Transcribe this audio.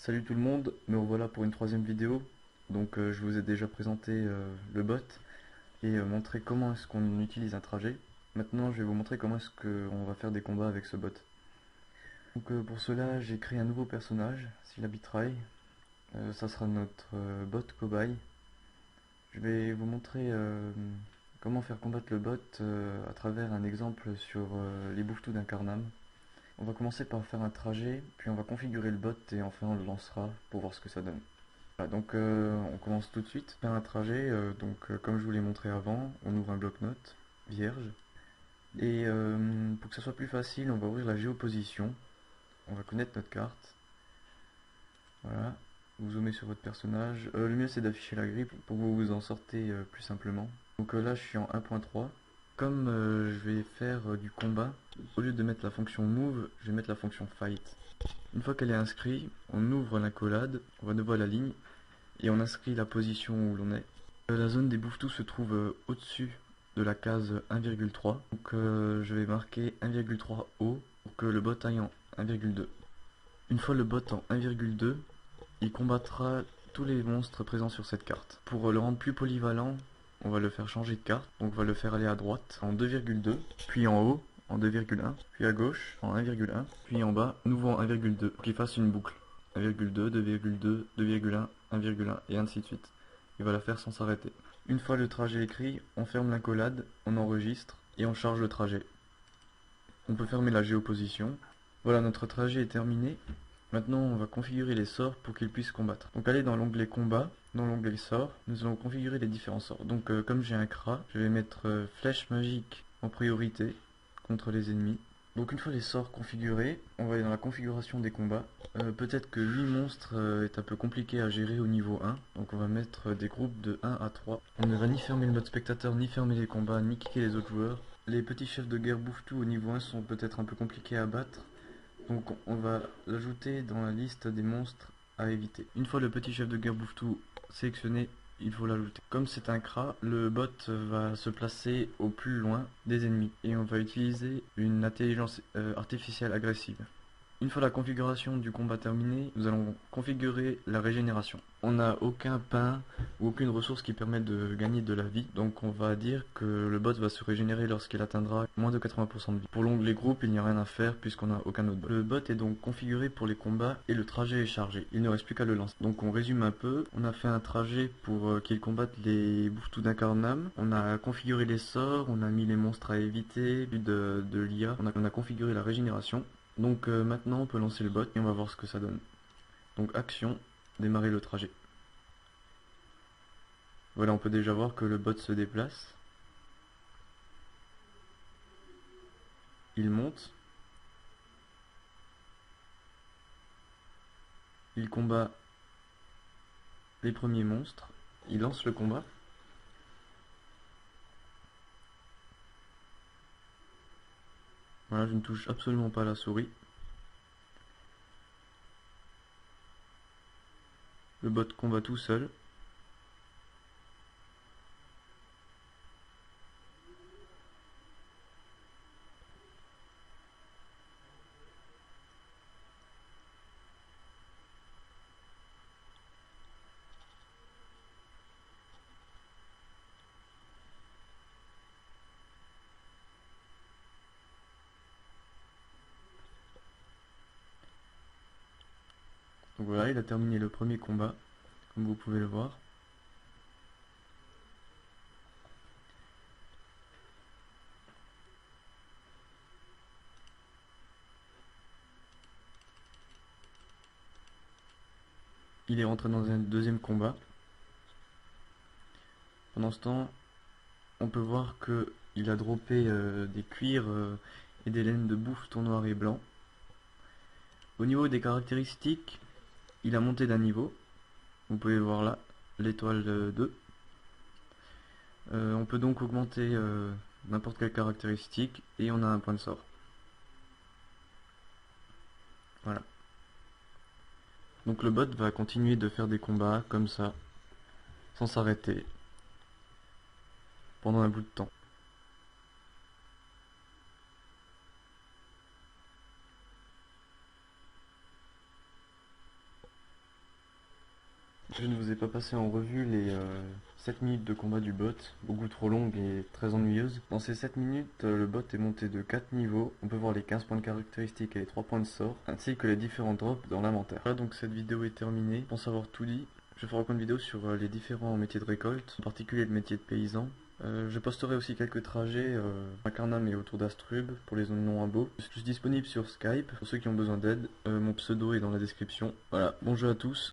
Salut tout le monde, me revoilà pour une troisième vidéo. Donc je vous ai déjà présenté le bot et montré comment est-ce qu'on utilise un trajet. Maintenant je vais vous montrer comment est-ce qu'on va faire des combats avec ce bot. Donc pour cela j'ai créé un nouveau personnage, Syllabitry. Ça sera notre bot cobaye. Je vais vous montrer comment faire combattre le bot à travers un exemple sur les bouffetous d'Incarnam. On va commencer par faire un trajet, puis on va configurer le bot et enfin on le lancera pour voir ce que ça donne. Voilà, donc on commence tout de suite. Faire un trajet, comme je vous l'ai montré avant, on ouvre un bloc-notes vierge. Et pour que ça soit plus facile, on va ouvrir la géoposition. On va connaître notre carte. Voilà. Vous zoomez sur votre personnage. Le mieux c'est d'afficher la grille pour que vous vous en sortez plus simplement. Donc là je suis en 1.3. Comme je vais faire du combat, au lieu de mettre la fonction move, je vais mettre la fonction fight. Une fois qu'elle est inscrite, on ouvre l'accolade, on va de voir la ligne et on inscrit la position où l'on est. La zone des bouffetous se trouve au-dessus de la case 1,3. Donc je vais marquer 1,3 haut pour que le bot aille en 1,2. Une fois le bot en 1,2, il combattra tous les monstres présents sur cette carte. Pour le rendre plus polyvalent, on va le faire changer de carte. Donc on va le faire aller à droite en 2,2, puis en haut en 2,1, puis à gauche en 1,1, puis en bas, nouveau en 1,2, pour qu'il fasse une boucle. 1,2, 2,2, 2,1, 1,1 et ainsi de suite. Il va la faire sans s'arrêter. Une fois le trajet écrit, on ferme l'accolade, on enregistre et on charge le trajet. On peut fermer la géoposition. Voilà, notre trajet est terminé. Maintenant, on va configurer les sorts pour qu'ils puissent combattre. Donc, allez dans l'onglet combat, dans l'onglet sorts, nous allons configurer les différents sorts. Donc, comme j'ai un CRA, je vais mettre flèche magique en priorité contre les ennemis. Donc, une fois les sorts configurés, on va aller dans la configuration des combats. Peut-être que 8 monstres est un peu compliqué à gérer au niveau 1. Donc, on va mettre des groupes de 1 à 3. On ne va ni fermer le mode spectateur, ni fermer les combats, ni kicker les autres joueurs. Les petits chefs de guerre bouffetous au niveau 1 sont peut-être un peu compliqués à battre. Donc on va l'ajouter dans la liste des monstres à éviter. Une fois le petit chef de guerre bouffetou sélectionné, il faut l'ajouter. Comme c'est un CRA, le bot va se placer au plus loin des ennemis et on va utiliser une intelligence artificielle agressive. Une fois la configuration du combat terminée, nous allons configurer la régénération. On n'a aucun pain ou aucune ressource qui permet de gagner de la vie, donc on va dire que le bot va se régénérer lorsqu'il atteindra moins de 80% de vie. Pour l'onglet groupe, il n'y a rien à faire puisqu'on n'a aucun autre bot. Le bot est donc configuré pour les combats et le trajet est chargé. Il ne reste plus qu'à le lancer. Donc on résume un peu, on a fait un trajet pour qu'il combatte les bouffetous d'Incarnam, on a configuré les sorts, on a mis les monstres à éviter, de l'IA, on a configuré la régénération. Donc maintenant on peut lancer le bot et on va voir ce que ça donne. Donc action, démarrer le trajet. Voilà, on peut déjà voir que le bot se déplace. Il monte. Il combat les premiers monstres. Il lance le combat. Voilà, je ne touche absolument pas la souris. Le bot combat tout seul. Donc voilà, il a terminé le premier combat, comme vous pouvez le voir. Il est rentré dans un deuxième combat. Pendant ce temps, on peut voir que il a droppé des cuirs et des laines de bouffeton noir et blanc. Au niveau des caractéristiques, il a monté d'un niveau. Vous pouvez voir là, l'étoile 2. On peut donc augmenter n'importe quelle caractéristique et on a un point de sort. Voilà. Donc le bot va continuer de faire des combats comme ça, sans s'arrêter, pendant un bout de temps. Je ne vous ai pas passé en revue les 7 minutes de combat du bot, beaucoup trop longues et très ennuyeuses. Dans ces 7 minutes, le bot est monté de 4 niveaux, on peut voir les 15 points de caractéristiques et les 3 points de sort, ainsi que les différents drops dans l'inventaire. Voilà, donc cette vidéo est terminée. Pour savoir tout dit, je ferai encore une vidéo sur les différents métiers de récolte, en particulier le métier de paysan. Je posterai aussi quelques trajets à Carnam et autour d'Astrub pour les zones non imbo. Je suis disponible sur Skype pour ceux qui ont besoin d'aide. Mon pseudo est dans la description. Voilà, bon jeu à tous.